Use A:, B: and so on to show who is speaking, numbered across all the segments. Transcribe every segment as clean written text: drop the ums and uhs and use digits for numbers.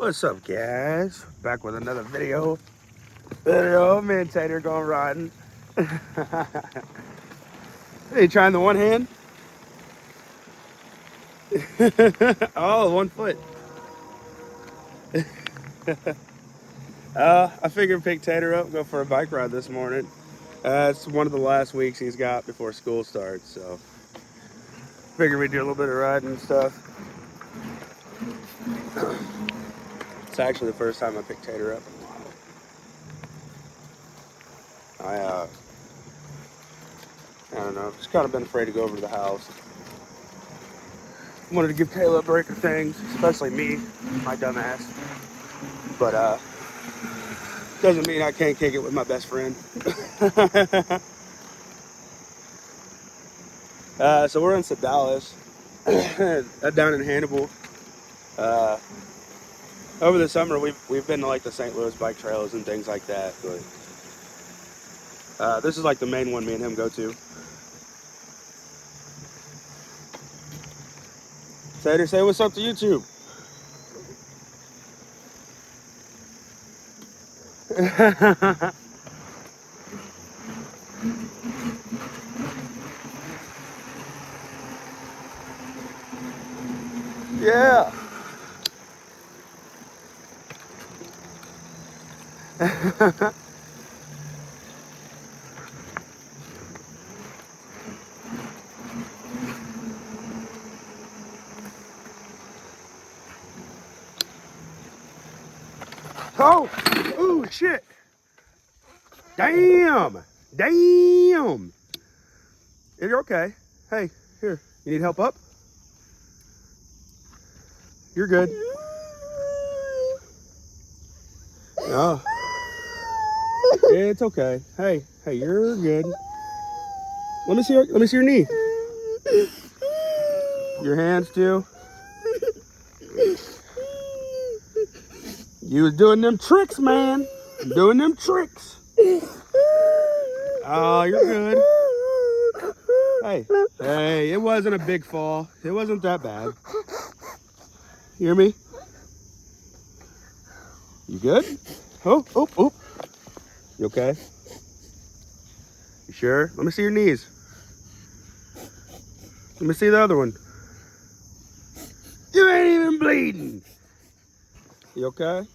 A: What's up, guys? Back with another video. Me and Tater going riding. Hey, trying the one hand? Oh, 1 foot. I figured pick Tater up, go for a bike ride this morning. It's one of the last weeks he's got before school starts, so figured we'd do a little bit of riding and stuff. It's actually the first time I picked Tater up in a while. I don't know, just kind of been afraid to go over to the house. Wanted to give Kayla a break of things, especially me, my dumb ass. But doesn't mean I can't kick it with my best friend. So we're in Sedalis, down in Hannibal. Over the summer, we've been to like the St. Louis bike trails and things like that. But this is like the main one me and him go to. Tater, say what's up to YouTube. Yeah. Oh, oh shit. Damn. Damn. You're okay. Hey, here. You need help up? You're good. Oh. It's okay. Hey, you're good. Let me see your knee. Your hands too. You was doing them tricks, man. Doing them tricks. Oh, you're good. Hey, it wasn't a big fall. It wasn't that bad. You hear me? You good? Oh. You okay? You sure? Let me see your knees. Let me see the other one. You ain't even bleeding. You okay?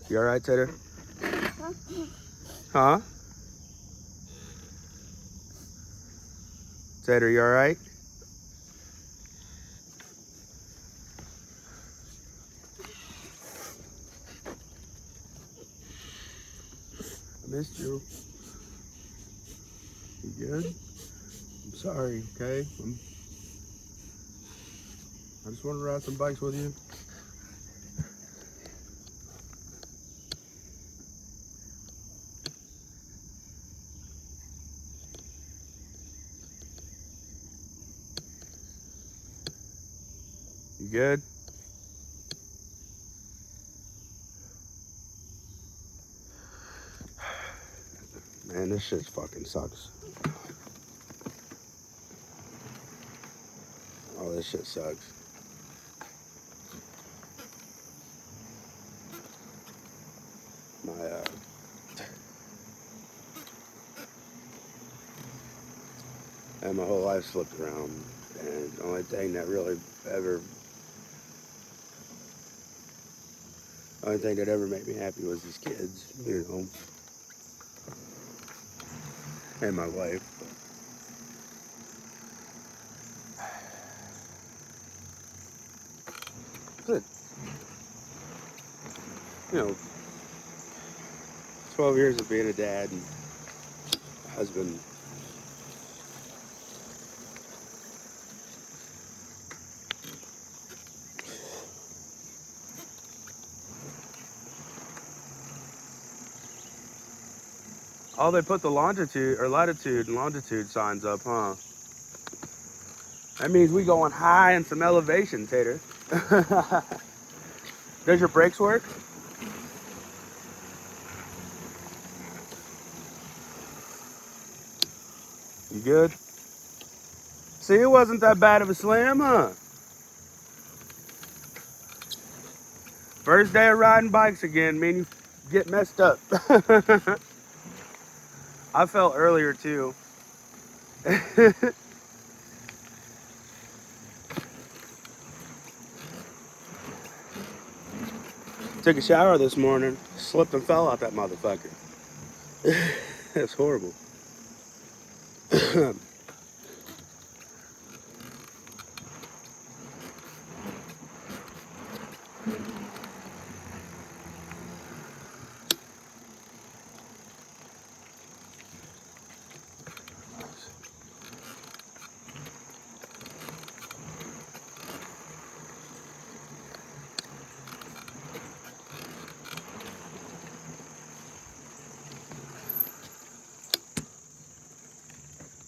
A: You all right, Tater? Huh? Tater, you all right? I missed you. You good? I'm sorry, okay? I just want to ride some bikes with you. You good? Man, this shit fucking sucks. Oh, this shit sucks. My whole life slipped around, and the only thing that ever made me happy was these kids, you know, and my wife. But, you know, 12 years of being a dad and a husband. Oh, they put the latitude and longitude signs up, huh? That means we going high in some elevation, Tater. Does your brakes work? You good? See, it wasn't that bad of a slam, huh? First day of riding bikes again, man, you get messed up. I fell earlier too. Took a shower this morning, slipped and fell out that motherfucker. That's horrible.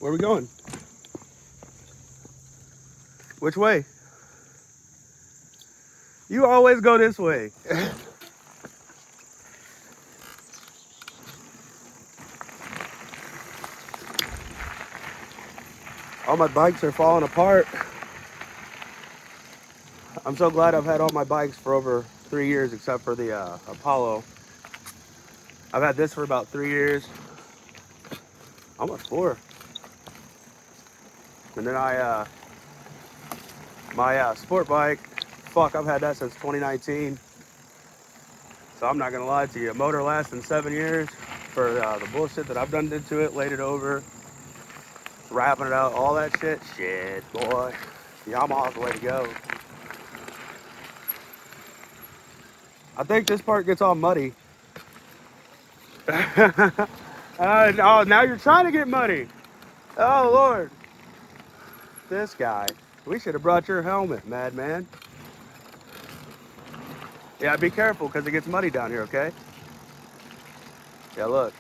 A: Where are we going? Which way? You always go this way. All my bikes are falling apart. I'm so glad I've had all my bikes for over 3 years, except for the Apollo. I've had this for about 3 years. Almost 4. And then my sport bike, fuck, I've had that since 2019. So I'm not gonna lie to you. Motor lasting 7 years for the bullshit that I've done to it, laid it over, wrapping it out, all that shit. Shit, boy. Yamaha's the way to go. I think this part gets all muddy. Oh, now you're trying to get muddy. Oh, Lord. This guy. We should have brought your helmet, madman. Yeah, be careful because it gets muddy down here, okay? Yeah, look.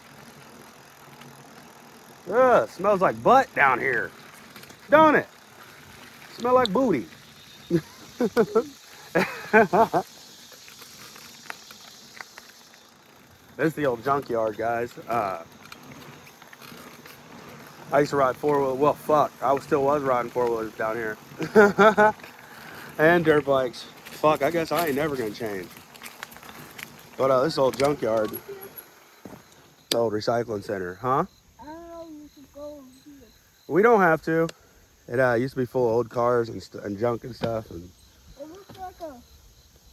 A: Ugh, smells like butt down here. Don't it? Smell like booty. This is the old junkyard, guys. I used to ride 4-wheel. Well, fuck. I still was riding 4-wheelers down here. And dirt bikes. Fuck, I guess I ain't never gonna change. But this old junkyard. The old recycling center, huh?
B: I don't know if you should go here.
A: We don't have to. It used to be full of old cars and junk and stuff. And
B: It looks like a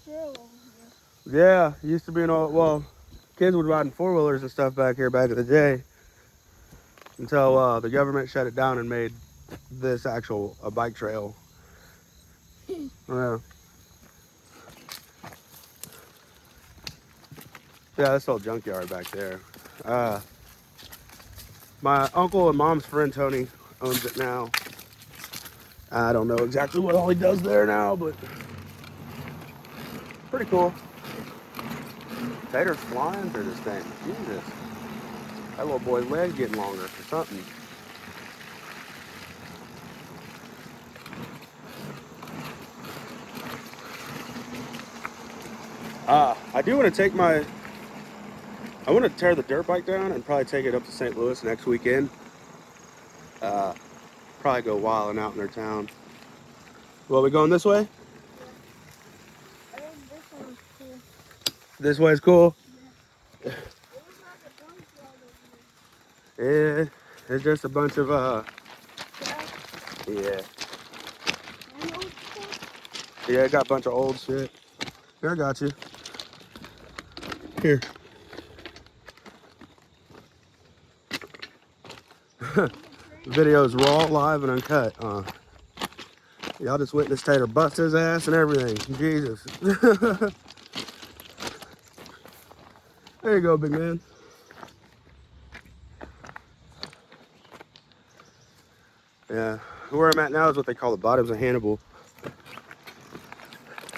B: trail over here.
A: yeah, it used to be an old, well, kids would ride in 4-wheelers and stuff back here back in the day. Until the government shut it down and made this actual a bike trail. Yeah. Yeah, this old junkyard back there. My uncle and mom's friend Tony owns it now. I don't know exactly what all he does there now, but pretty cool. Tater's flying through this thing. Jesus. That little boy's leg's getting longer or something. I do want to take I want to tear the dirt bike down and probably take it up to St. Louis next weekend. Probably go wilding out in their town. Well, we going this way?
B: I think this one is cool.
A: This way is cool?
B: Yeah. It looks like a junkyard over here.
A: Yeah, it's just a bunch of, yeah.
B: I know it's cool.
A: Yeah, it got a bunch of old shit. Here, I got you. Here. Video's raw, live, and uncut. Y'all just witnessed Tater bust his ass and everything. Jesus. There you go, big man. Yeah, where I'm at now is what they call the bottoms of Hannibal.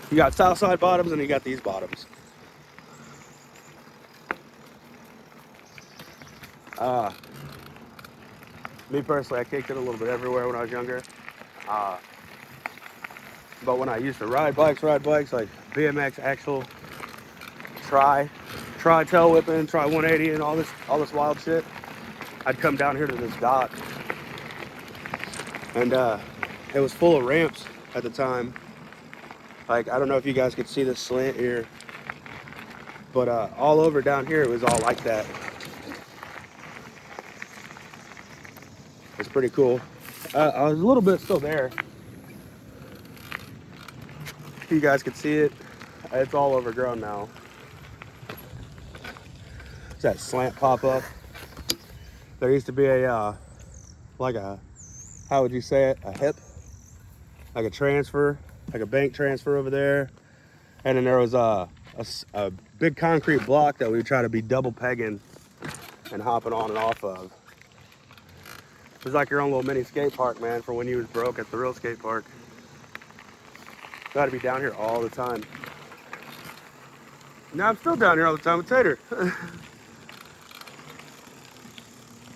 A: You got Southside bottoms and you got these bottoms. Me personally, I kicked it a little bit everywhere when I was younger. But when I used to ride bikes like BMX, axle, try tail whipping, try 180 and all this wild shit, I'd come down here to this dock. And it was full of ramps at the time. Like, I don't know if you guys could see this slant here. But all over down here, it was all like that. It's pretty cool. I was a little bit still there. You guys could see it. It's all overgrown now. It's that slant pop up. There used to be a, like a, how would you say it? A hip, like a transfer, like a bank transfer over there. And then there was a big concrete block that we would try to be double pegging and hopping on and off of. It was like your own little mini skate park, man, for when you was broke at the real skate park. Got to be down here all the time. Now I'm still down here all the time with Tater.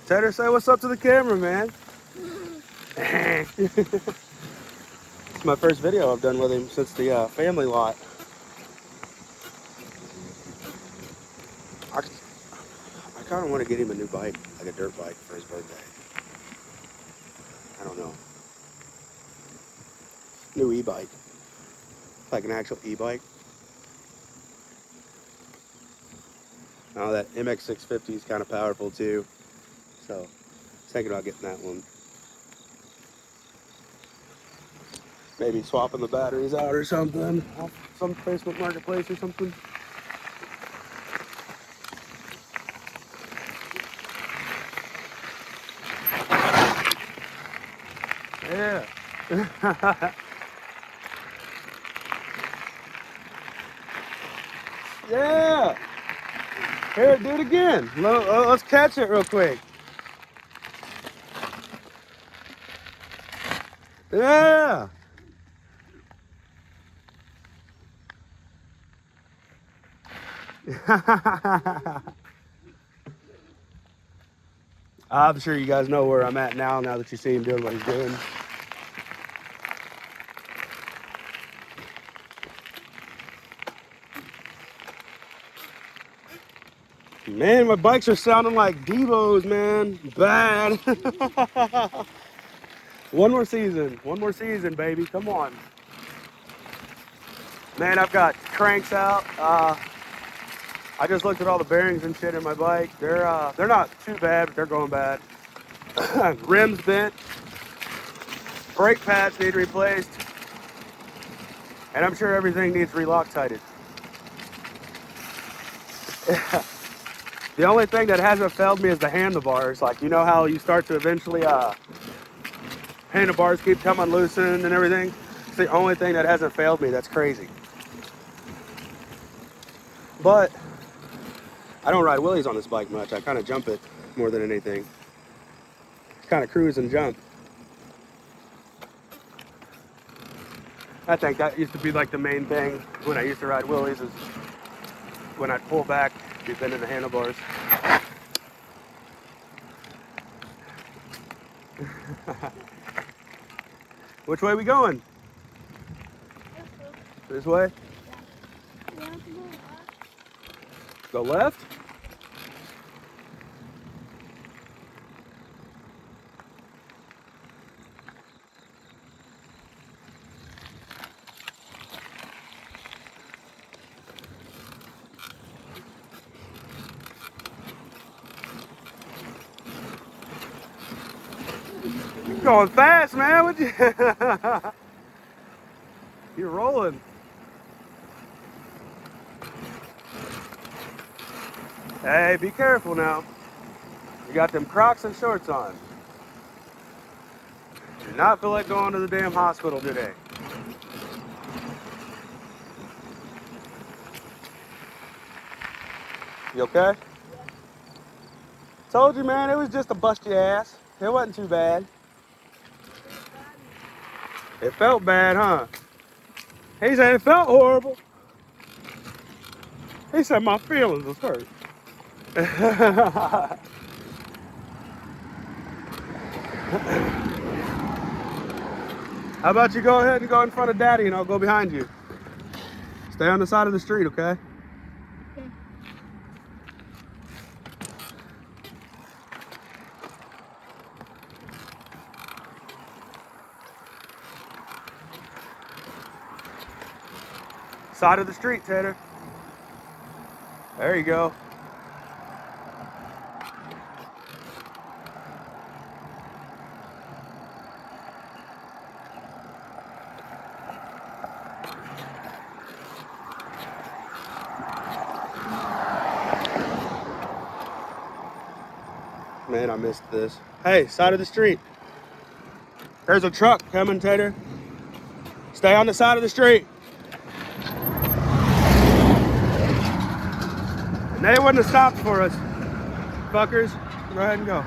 A: Tater, say what's up to the camera, man. It's my first video I've done with him since the family lot. I kind of want to get him a new bike, like a dirt bike for his birthday. I don't know. New e-bike. Like an actual e-bike. Now that MX650 is kind of powerful too. So, I was thinking about getting that one. Maybe swapping the batteries out or something. Off some Facebook Marketplace or something. Yeah. Yeah. Here, do it again. Let's catch it real quick. Yeah. I'm sure you guys know where I'm at now that you see him doing what he's doing. Man, my bikes are sounding like Devos, man. Bad. One more season, baby. Come on. Man, I've got cranks out. I just looked at all the bearings and shit in my bike. They're not too bad, but they're going bad. Rims bent. Brake pads need replaced. And I'm sure everything needs re-Loctited. The only thing that hasn't failed me is the handlebars. Like, you know how you start to eventually, handlebars keep coming loosened and everything? It's the only thing that hasn't failed me. That's crazy. But I don't ride wheelies on this bike much. I kind of jump it more than anything. Kind of cruise and jump. I think that used to be like the main thing when I used to ride wheelies, is when I'd pull back, be bending the handlebars. Which way we going? This way?
B: You want to go left?
A: Go left? You're going fast, man. What you? You're rolling. Hey, be careful now. You got them Crocs and shorts on. Do not feel like going to the damn hospital today. You okay? Told you, man, it was just a bust your ass. It wasn't too bad. It felt bad, huh? He said it felt horrible. He said my feelings was hurt. How about you go ahead and go in front of Daddy and I'll go behind you. Stay on the side of the street, okay?
B: Okay.
A: Side of the street, Tater. There you go. Man, I missed this. Hey, side of the street. There's a truck coming, Tater. Stay on the side of the street. And they wouldn't have stopped for us, fuckers. Go ahead and go.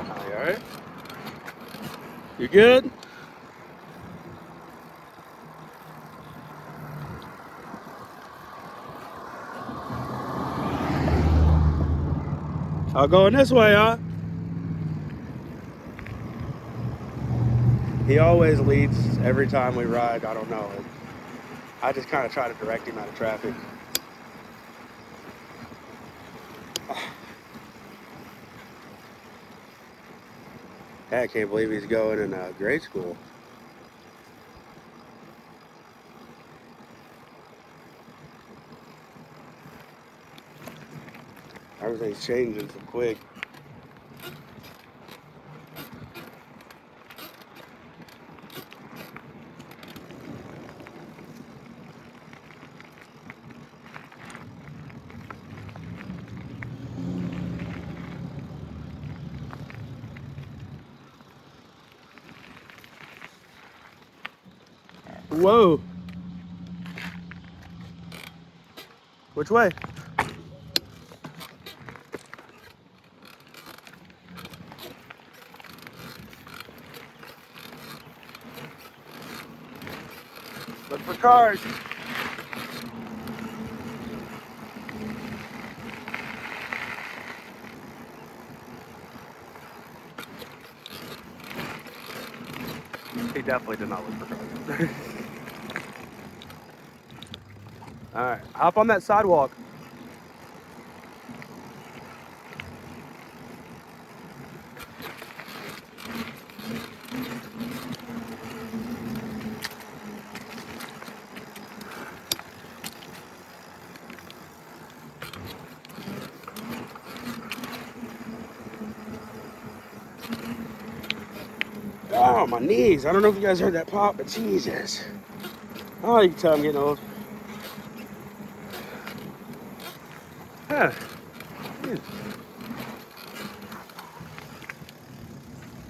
A: All right. You good? I'll go in this way, huh? He always leads every time we ride. I don't know. I just kind of try to direct him out of traffic. I can't believe he's going in grade school. Everything's changing so quick. Whoa. Which way? Look for cars. He definitely did not look for cars. All right, hop on that sidewalk. Oh, my knees. I don't know if you guys heard that pop, but Jesus. Oh, you can tell I'm getting old. Huh.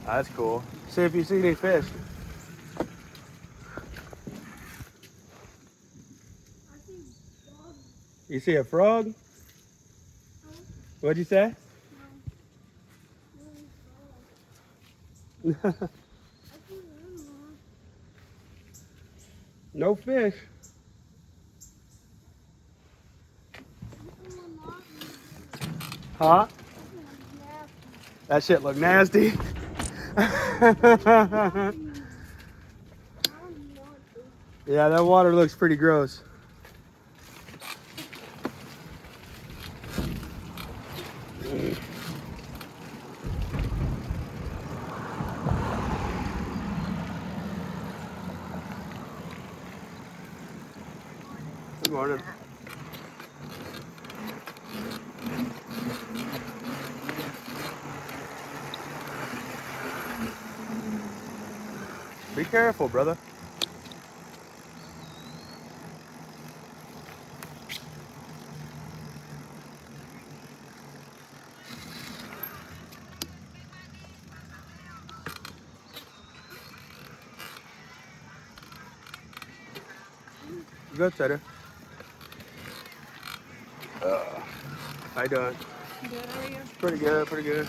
A: That's cool. See if you see any fish.
B: I see dogs.
A: You see a frog?
B: Huh?
A: What'd you say?
B: No. I see one more.
A: No fish.
B: This one not.
A: Huh?
B: This one's nasty.
A: That shit look nasty. Yeah, that water looks pretty gross. Good morning. Be careful, brother. Good, Tater. How you doing?
B: Good, how are you?
A: Pretty good, pretty good.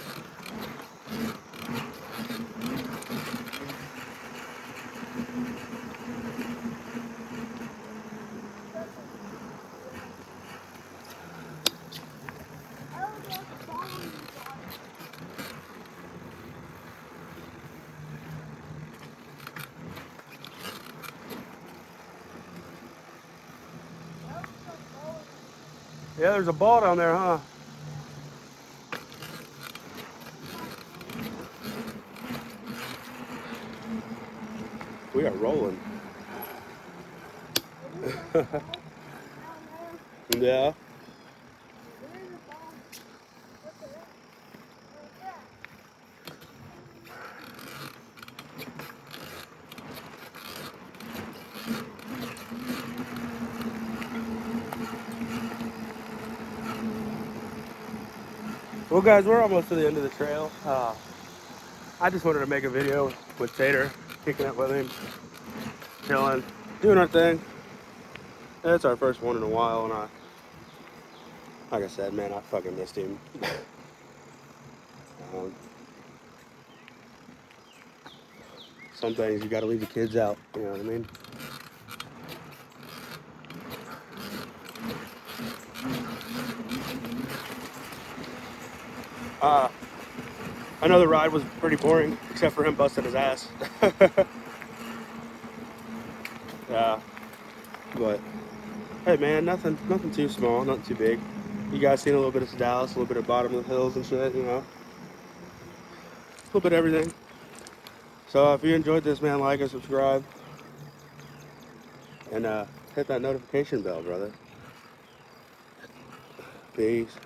A: Yeah, there's a ball down there, huh? We are rolling.
B: It is a ball down there.
A: Yeah.
B: There is a ball. What's it? Like that.
A: Well, guys, we're almost to the end of the trail. I just wanted to make a video with Tater, kicking it with him, chilling, doing our thing. It's our first one in a while, and like I said, man, I fucking missed him. um, some things you gotta leave the kids out, you know what I mean? I know the ride was pretty boring, except for him busting his ass. Yeah, but hey, man, nothing too small, nothing too big. You guys seen a little bit of Dallas, a little bit of bottom of the hills and shit, you know, a little bit of everything. So if you enjoyed this, man, like and subscribe, and hit that notification bell, brother. Peace.